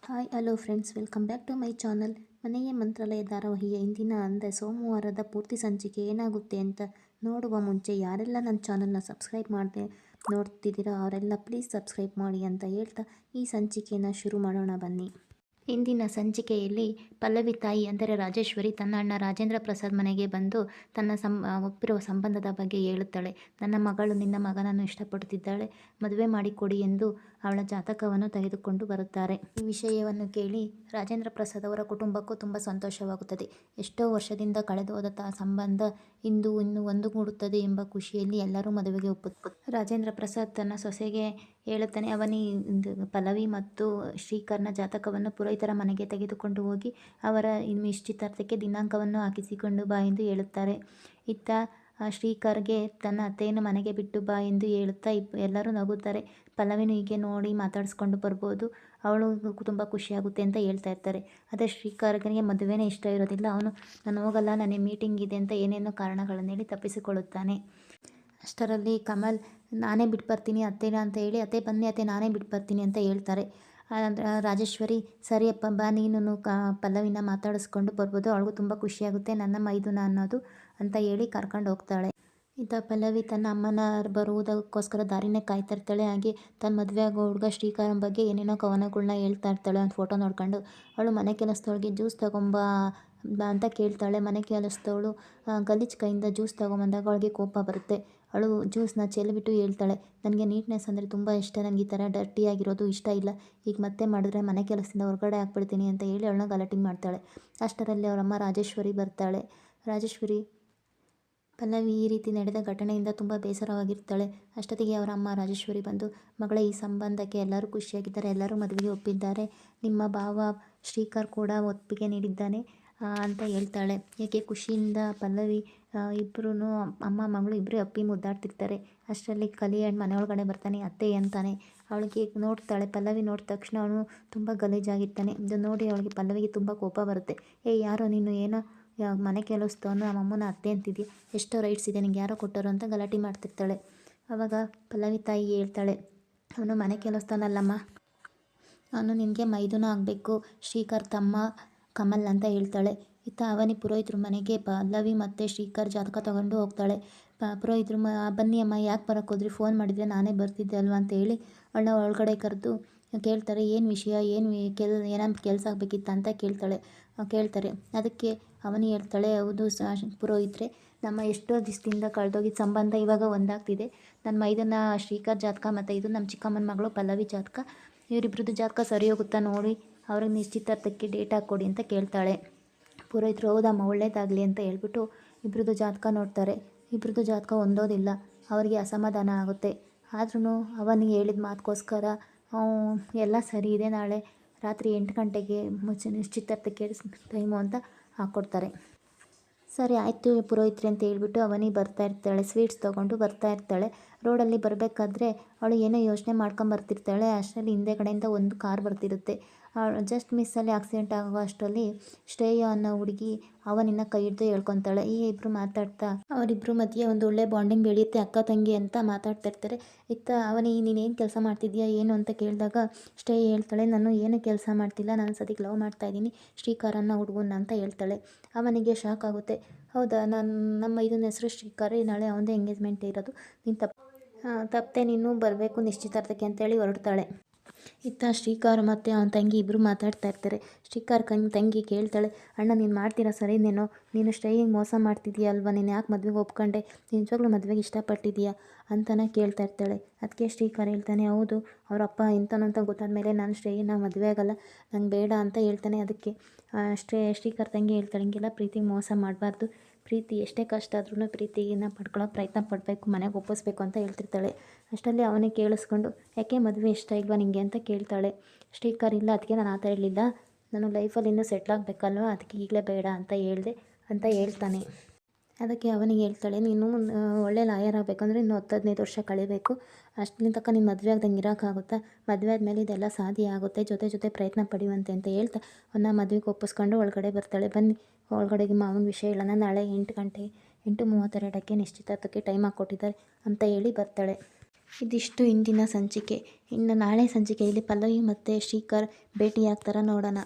Hi hello friends, welcome back to my channel. Maneye Mantralaya ಧಾರಾವಾಹಿಯ ಇಂದಿನ ಅಂದರೆ ಸೋಮವಾರದ ಪೂರ್ತಿ ಸಂಚಿಕೆ ಏನಾಗುತ್ತೆ ಅಂತ ನೋಡುವ ಮುಂಚೆ ಯಾರೆಲ್ಲ ನನ್ನ ಚಾನಲ್ನ ಸಬ್ಸ್ಕ್ರೈಬ್ ಮಾಡದೆ ನೋಡ್ತಿದ್ದೀರೋ ಅವರೆಲ್ಲ ಪ್ಲೀಸ್ ಸಬ್ಸ್ಕ್ರೈಬ್ ಮಾಡಿ ಅಂತ ಹೇಳ್ತಾ ಈ ಸಂಚಿಕೆಯನ್ನು ಶುರು ಮಾಡೋಣ ಬನ್ನಿ. ಇಂದಿನ ಸಂಚಿಕೆಯಲ್ಲಿ ಪಲ್ಲವಿ ತಾಯಿ ಅಂದರೆ ರಾಜೇಶ್ವರಿ ತನ್ನ ಅಣ್ಣ ರಾಜೇಂದ್ರ ಪ್ರಸಾದ್ ಮನೆಗೆ ಬಂದು ತನ್ನ ಒಪ್ಪಿರುವ ಸಂಬಂಧದ ಬಗ್ಗೆ ಹೇಳುತ್ತಾಳೆ. ನನ್ನ ಮಗಳು ನಿನ್ನ ಮಗನನ್ನು ಇಷ್ಟಪಡುತ್ತಿದ್ದಾಳೆ, ಮದುವೆ ಮಾಡಿಕೊಡಿ ಎಂದು ಅವಳ ಜಾತಕವನ್ನು ತೆಗೆದುಕೊಂಡು ಬರುತ್ತಾರೆ. ಈ ವಿಷಯವನ್ನು ಕೇಳಿ ರಾಜೇಂದ್ರ ಪ್ರಸಾದ್ ಅವರ ಕುಟುಂಬಕ್ಕೂ ತುಂಬ ಸಂತೋಷವಾಗುತ್ತದೆ. ಎಷ್ಟೋ ವರ್ಷದಿಂದ ಕಳೆದು ಹೋದ ಸಂಬಂಧ ಇನ್ನು ಒಂದುಗೂಡುತ್ತದೆ ಎಂಬ ಖುಷಿಯಲ್ಲಿ ಎಲ್ಲರೂ ಮದುವೆಗೆ ಒಪ್ಪುತ್ತಾರೆ. ರಾಜೇಂದ್ರ ಪ್ರಸಾದ್ ತನ್ನ ಸೊಸೆಗೆ ಹೇಳುತ್ತಾನೆ, ಅವನಿ ಪಲ್ಲವಿ ಮತ್ತು ಶ್ರೀಕರ್ನ ಜಾತಕವನ್ನು ಪುರೋಹಿತರ ಮನೆಗೆ ತೆಗೆದುಕೊಂಡು ಹೋಗಿ ಅವರ ನಿಶ್ಚಿತಾರ್ಥಕ್ಕೆ ದಿನಾಂಕವನ್ನು ಹಾಕಿಸಿಕೊಂಡು ಬಾ ಎಂದು ಹೇಳುತ್ತಾರೆ. ಇತ್ತ ಶ್ರೀಕರ್ಗೆ ತನ್ನ ಅತ್ತೆಯನ್ನು ಮನೆಗೆ ಬಿಟ್ಟು ಬಾ ಎಂದು ಹೇಳುತ್ತಾ ಎಲ್ಲರೂ ನಗುತ್ತಾರೆ. ಪಲ್ಲವಿನೂ ಹೀಗೆ ನೋಡಿ ಮಾತಾಡಿಸ್ಕೊಂಡು ಬರ್ಬೋದು, ಅವಳು ತುಂಬ ಖುಷಿಯಾಗುತ್ತೆ ಅಂತ ಹೇಳ್ತಾ ಇರ್ತಾರೆ. ಅದೇ ಶ್ರೀಕರ್ಗೆ ಮದುವೆನೇ ಇಷ್ಟ ಇರೋದಿಲ್ಲ. ಅವನು ನಾನು ಹೋಗಲ್ಲ, ನನಗೆ ಮೀಟಿಂಗ್ ಇದೆ ಅಂತ ಏನೇನೋ ಕಾರಣಗಳನ್ನು ಹೇಳಿ ತಪ್ಪಿಸಿಕೊಳ್ಳುತ್ತಾನೆ. ಅಷ್ಟರಲ್ಲಿ ಕಮಲ್ ನಾನೇ ಬಿಟ್ಟು ಬರ್ತೀನಿ ಅತ್ತೆನ ಅಂತ ಹೇಳಿ, ಅತ್ತೆ ಬನ್ನಿ ಅತ್ತೆ ನಾನೇ ಬಿಟ್ಟು ಬರ್ತೀನಿ ಅಂತ ಹೇಳ್ತಾರೆ. ರಾಜೇಶ್ವರಿ ಸರಿಯಪ್ಪ ಬಾ, ನೀನು ಪಲ್ಲವಿನ ಮಾತಾಡಿಸ್ಕೊಂಡು ಬರ್ಬೋದು, ಅವಳಿಗೂ ತುಂಬ ಖುಷಿಯಾಗುತ್ತೆ ನನ್ನ ಮೈದುನ ಅನ್ನೋದು ಅಂತ ಹೇಳಿ ಕರ್ಕೊಂಡು ಹೋಗ್ತಾಳೆ. ಇತ್ತ ಪಲ್ಲವಿ ತನ್ನ ಅಮ್ಮನ ಬರುವುದಕ್ಕೋಸ್ಕರ ದಾರಿನೇ ಕಾಯ್ತಾ ಇರ್ತಾಳೆ. ಹಾಗೆ ತನ್ನ ಮದುವೆ ಆಗೋ ಹುಡುಗ ಶ್ರೀಕಾರನ ಬಗ್ಗೆ ಏನೇನೋ ಕವನಗಳನ್ನ ಹೇಳ್ತಾ ಇರ್ತಾಳೆ. ಒಂದು ಫೋಟೋ ನೋಡ್ಕೊಂಡು ಅವಳು ಮನೆ ಕೆಲಸದವಳಿಗೆ ಜ್ಯೂಸ್ ತಗೊಂಬ ಅಂತ ಕೇಳ್ತಾಳೆ. ಮನೆ ಕೆಲಸದವಳು ಗಲೀಜು ಕೈಯಿಂದ ಜ್ಯೂಸ್ ತಗೊಂಬಂದಾಗ ಅವಳಿಗೆ ಕೋಪ ಬರುತ್ತೆ. ಅವಳು ಜ್ಯೂಸನ್ನ ಚೆಲ್ಲಿಬಿಟ್ಟು ಹೇಳ್ತಾಳೆ, ನನಗೆ ನೀಟ್ನೆಸ್ ಅಂದರೆ ತುಂಬ ಇಷ್ಟ, ನನಗೆ ಈ ಥರ ಡರ್ಟಿಯಾಗಿರೋದು ಇಷ್ಟ ಇಲ್ಲ, ಈಗ ಮತ್ತೆ ಮಾಡಿದ್ರೆ ಮನೆ ಕೆಲಸದಿಂದ ಹೊರಗಡೆ ಹಾಕ್ಬಿಡ್ತೀನಿ ಅಂತ ಹೇಳಿ ಅವಳನ್ನ ಗಲಾಟೆ ಮಾಡ್ತಾಳೆ. ಅಷ್ಟರಲ್ಲಿ ಅವರಮ್ಮ ರಾಜೇಶ್ವರಿ ಬರ್ತಾಳೆ. ರಾಜೇಶ್ವರಿ ಪಲ್ಲವಿ ಈ ರೀತಿ ನಡೆದ ಘಟನೆಯಿಂದ ತುಂಬ ಬೇಸರವಾಗಿರ್ತಾಳೆ. ಅಷ್ಟೊತ್ತಿಗೆ ಅವರ ಅಮ್ಮ ರಾಜೇಶ್ವರಿ ಬಂದು, ಮಗಳೇ ಈ ಸಂಬಂಧಕ್ಕೆ ಎಲ್ಲರೂ ಖುಷಿಯಾಗಿದ್ದಾರೆ, ಎಲ್ಲರೂ ಮದುವೆಗೆ ಒಪ್ಪಿದ್ದಾರೆ, ನಿಮ್ಮ ಭಾವ ಶ್ರೀಕರ್ ಕೂಡ ಒಪ್ಪಿಗೆ ನೀಡಿದ್ದಾನೆ ಅಂತ ಹೇಳ್ತಾಳೆ. ಏಕೆ ಖುಷಿಯಿಂದ ಪಲ್ಲವಿ ಇಬ್ಬರೂ ಅಮ್ಮ ಮಗಳು ಇಬ್ಬರೇ ಅಪ್ಪಿ ಮುದ್ದಾಡ್ತಿರ್ತಾರೆ. ಅಷ್ಟರಲ್ಲಿ ಕಲಿಯಣ್ಣ ಮನೆ ಒಳಗಡೆ ಬರ್ತಾನೆ. ಅತ್ತೆ ಅಂತಾನೆ. ಅವಳಿಗೆ ನೋಡ್ತಾಳೆ. ಪಲ್ಲವಿ ನೋಡಿದ ತಕ್ಷಣ ಅವನು ತುಂಬ ಗಲೀಜಾಗಿರ್ತಾನೆ. ಇದು ನೋಡಿ ಅವಳಿಗೆ ಪಲ್ಲವಿಗೆ ತುಂಬ ಕೋಪ ಬರುತ್ತೆ. ಯಾರೋ ನೀನು ಏನೋ ಮನೆ ಕೆಲಸದವನು ನಮ್ಮಮ್ಮನ ಅತ್ತೆ ಅಂತಿದ್ಯಾ, ಎಷ್ಟೋ ರೈಟ್ಸ್ ಇದೆ ನಿಂಗೆ, ಯಾರೋ ಕೊಟ್ಟರು ಅಂತ ಗಲಾಟೆ ಮಾಡ್ತಿರ್ತಾಳೆ. ಆವಾಗ ಪಲ್ಲವಿ ತಾಯಿ ಹೇಳ್ತಾಳೆ, ಅವನು ಮನೆ ಕೆಲಸದವನಲ್ಲಮ್ಮ, ಅವನು ನಿನಗೆ ಮೈದುನ ಆಗಬೇಕು, ಶ್ರೀಕರ್ ತಮ್ಮ ಕಮಲ್ ಅಂತ ಹೇಳ್ತಾಳೆ. ಇತ್ತ ಅವನಿ ಪುರೋಹಿತರ ಮನೆಗೆ ಪಲ್ಲವಿ ಮತ್ತು ಶ್ರೀಕರ್ ಜಾತಕ ತಗೊಂಡು ಹೋಗ್ತಾಳೆ. ಪುರೋಹಿತರು ಬನ್ನಿ ಅಮ್ಮ, ಯಾಕೆ ಬರೋಕ್ಕೆ ಹೋದ್ರಿ, ಫೋನ್ ಮಾಡಿದರೆ ನಾನೇ ಬರ್ತಿದ್ದೆ ಅಲ್ವಾ ಅಂತ ಹೇಳಿ ಅವಳನ್ನ ಒಳಗಡೆ ಕರೆದು ಕೇಳ್ತಾರೆ. ಏನು ವಿಷಯ, ಏನಾದ್ರು ಕೆಲಸ ಆಗಬೇಕಿತ್ತ ಅಂತ ಕೇಳ್ತಾರೆ. ಅದಕ್ಕೆ ಅವನಿ ಹೇಳ್ತಾಳೆ, ಹೌದು ಪುರೋಹಿತರೆ, ನಮ್ಮ ಎಷ್ಟೋ ದಿವಸದಿಂದ ಕಳೆದೋಗಿದ್ದ ಸಂಬಂಧ ಇವಾಗ ಒಂದಾಗ್ತಿದೆ. ನನ್ನ ಮೈದನ ಶ್ರೀಕರ್ ಜಾತಕ ಮತ್ತು ಇದು ನಮ್ಮ ಚಿಕ್ಕಮ್ಮನ ಮಗಳು ಪಲ್ಲವಿ ಜಾತಕ, ಇವರಿಬ್ರದ್ದು ಜಾತಕ ಸರಿ ಹೋಗುತ್ತಾ ನೋಡಿ, ಅವ್ರಿಗೆ ನಿಶ್ಚಿತಾರ್ಥಕ್ಕೆ ಡೇಟ್ ಹಾಕ್ಕೊಡಿ ಅಂತ ಕೇಳ್ತಾಳೆ. ಪುರೋಹಿತರು ಹೌದಮ್ಮ ಒಳ್ಳೇದಾಗಲಿ ಅಂತ ಹೇಳ್ಬಿಟ್ಟು ಇಬ್ರದ್ದು ಜಾತಕ ನೋಡ್ತಾರೆ. ಇಬ್ರದ್ದು ಜಾತಕ ಹೊಂದೋದಿಲ್ಲ. ಅವರಿಗೆ ಅಸಮಾಧಾನ ಆಗುತ್ತೆ. ಆದ್ರೂ ಅವನಿಗೆ ಹೇಳಿದ ಮಾತುಗೋಸ್ಕರ ಎಲ್ಲ ಸರಿ ಇದೆ, ನಾಳೆ ರಾತ್ರಿ 8 ಗಂಟೆಗೆ ನಿಶ್ಚಿತಾರ್ಥಕ್ಕೆ ಟೈಮು ಅಂತ ಹಾಕ್ಕೊಡ್ತಾರೆ. ಸರಿ ಆಯಿತು ಪುರೋಹಿತ್ರೆ ಅಂತ ಹೇಳ್ಬಿಟ್ಟು ಅವನಿ ಬರ್ತಾ ಇರ್ತಾಳೆ. ಸ್ವೀಟ್ಸ್ ತೊಗೊಂಡು ಬರ್ತಾ ಇರ್ತಾಳೆ. ರೋಡಲ್ಲಿ ಬರಬೇಕಾದ್ರೆ ಅವಳು ಏನೋ ಯೋಚನೆ ಮಾಡ್ಕೊಂಬರ್ತಿರ್ತಾಳೆ. ಅಷ್ಟರಲ್ಲಿ ಹಿಂದೆ ಕಡೆಯಿಂದ ಒಂದು ಕಾರ್ ಬರ್ತಿರುತ್ತೆ. ಜಸ್ಟ್ ಮಿಸ್ಸಲ್ಲಿ ಆಕ್ಸಿಡೆಂಟ್ ಆಗೋ ಅಷ್ಟರಲ್ಲಿ ಶ್ರೇಯ ಅನ್ನೋ ಹುಡುಗಿ ಅವನಿನ್ನ ಕೈ ಹಿಡಿದು ಹೇಳ್ಕೊತಾಳೆ. ಈ ಇಬ್ಬರು ಮಾತಾಡ್ತಾ ಅವರಿಬ್ಬರು ಮಧ್ಯೆ ಒಂದು ಒಳ್ಳೆ ಬಾಂಡಿಂಗ್ ಬೆಳೆಯುತ್ತೆ, ಅಕ್ಕ ತಂಗಿ ಅಂತ ಮಾತಾಡ್ತಾ ಇರ್ತಾರೆ. ಇತ್ತ ನೀನೇನು ಕೆಲಸ ಮಾಡ್ತಿದ್ಯಾ ಏನು ಅಂತ ಕೇಳಿದಾಗ ಶ್ರೇಯ ಹೇಳ್ತಾಳೆ, ನಾನು ಏನು ಕೆಲಸ ಮಾಡ್ತಿಲ್ಲ, ನಾನು ಸದ್ಯಕ್ಕೆ ಲವ್ ಮಾಡ್ತಾಯಿದ್ದೀನಿ ಶ್ರೀಕರ್ ಅನ್ನೋ ಹುಡುಗನ ಅಂತ ಹೇಳ್ತಾಳೆ. ಅವನಿಗೆ ಶಾಕ್ ಆಗುತ್ತೆ. ಹೌದಾ, ನಮ್ಮ ಇದನ್ನ ಹೆಸರು ಶ್ರೀಕರ್, ನಾಳೆ ಅವನದೇ ಎಂಗೇಜ್ಮೆಂಟ್ ಇರೋದು, ನೀನು ತಪ್ಪದೆ ನೀನು ಬರಬೇಕು ನಿಶ್ಚಿತಾರ್ಥಕ್ಕೆ ಅಂತೇಳಿ ಹೊರಡ್ತಾಳೆ. ಇತ್ತ ಶ್ರೀಕರ್ ಮತ್ತು ಅವನ ತಂಗಿ ಇಬ್ಬರು ಮಾತಾಡ್ತಾ ಇರ್ತಾರೆ. ಶ್ರೀಕರ್ ತಂಗಿ ಕೇಳ್ತಾಳೆ, ಅಣ್ಣ ನೀನು ಮಾಡ್ತೀರಾ ಸರಿನೇನೋ, ನೀನು ಶ್ರೇಯಿಗೆ ಮೋಸ ಮಾಡ್ತಿದ್ದೀಯ ಅಲ್ವಾ, ನೀನು ಯಾಕೆ ಮದುವೆಗೆ ಒಪ್ಕೊಂಡೆ, ನಿಜವಾಗ್ಲೂ ಮದುವೆಗೆ ಇಷ್ಟಪಟ್ಟಿದ್ದೀಯಾ ಅಂತಲೇ ಕೇಳ್ತಾ ಇರ್ತಾಳೆ. ಅದಕ್ಕೆ ಶ್ರೀಕರ್ ಹೇಳ್ತಾನೆ, ಹೌದು ಅವರಪ್ಪ ಇಂಥನಂತ ಗೊತ್ತಾದ ಮೇಲೆ ನಾನು ಶ್ರೇಯನ ಮದುವೆ ಆಗಲ್ಲ, ನಂಗೆ ಬೇಡ ಅಂತ ಹೇಳ್ತಾನೆ. ಅದಕ್ಕೆ ಶ್ರೀಕರ್ ತಂಗಿ ಹೇಳ್ತಾಳೆ, ಹಿಂಗೆಲ್ಲ ಪ್ರೀತಿಗೆ ಮೋಸ ಮಾಡಬಾರ್ದು, ಪ್ರೀತಿ ಎಷ್ಟೇ ಕಷ್ಟ ಆದ್ರೂ ಪ್ರೀತಿನ ಪಡ್ಕೊಳ್ಳೋಕೆ ಪ್ರಯತ್ನ ಪಡಬೇಕು, ಮನೆಗೆ ಒಪ್ಪಿಸ್ಬೇಕು ಅಂತ ಹೇಳ್ತಿರ್ತಾಳೆ. ಅಷ್ಟರಲ್ಲಿ ಅವನಿಗೆ ಕೇಳಿಸ್ಕೊಂಡು, ಯಾಕೆ ಮದುವೆ ಇಷ್ಟ ಇಲ್ವಾ ನಿಂಗೆ ಅಂತ ಕೇಳ್ತಾಳೆ. ಶ್ರೀಕರ್ ಇಲ್ಲ ಅದಕ್ಕೆ ನಾನು ಆ ಥರ ಹೇಳಿಲ್ಲ, ನಾನು ಲೈಫಲ್ಲಿ ಇನ್ನೂ ಸೆಟ್ಲ್ ಆಗಬೇಕಲ್ವ, ಅದಕ್ಕೆ ಈಗಲೇ ಬೇಡ ಅಂತ ಹೇಳಿದೆ ಅಂತ ಹೇಳ್ತಾನೆ. ಅದಕ್ಕೆ ಅವನಿಗೆ ಹೇಳ್ತಾಳೆ, ನೀನು ಒಳ್ಳೆ ಲಾಯರ್ ಆಗಬೇಕಂದ್ರೆ ಇನ್ನು 10-15 ವರ್ಷ ಕಳಿಬೇಕು, ಅಷ್ಟಲಿನ ತನಕ ನೀನು ಮದುವೆ ಆಗ್ದಂಗೆ ಇರೋಕ್ಕಾಗುತ್ತಾ, ಮದುವೆ ಆದಮೇಲೆ ಇದೆಲ್ಲ ಸಾಧ್ಯ ಆಗುತ್ತೆ, ಜೊತೆ ಪ್ರಯತ್ನ ಪಡೆಯುವಂತೆ ಅಂತ ಹೇಳ್ತಾ ಅವನ್ನ ಮದುವೆಗೆ ಒಪ್ಪಿಸ್ಕೊಂಡು ಒಳಗಡೆ ಬರ್ತಾಳೆ. ಬನ್ನಿ ಒಳಗಡೆಗೆ ಮಾವನ ವಿಷಯ ಹೇಳೋಣ, ನಾಳೆ 8 ಗಂಟೆ 8:32ಕ್ಕೆ ನಿಶ್ಚಿತಾರ್ಥಕ್ಕೆ ಟೈಮ್ ಹಾಕ್ಕೊಟ್ಟಿದ್ದಾರೆ ಅಂತ ಹೇಳಿ ಬರ್ತಾಳೆ. ಇದಿಷ್ಟು ಇಂದಿನ ಸಂಚಿಕೆ. ಇನ್ನು ನಾಳೆ ಸಂಚಿಕೆಯಲ್ಲಿ ಪಲ್ಲವಿ ಮತ್ತು ಶ್ರೀಕರ್ ಭೇಟಿಯಾಗ್ತಾರ ನೋಡೋಣ.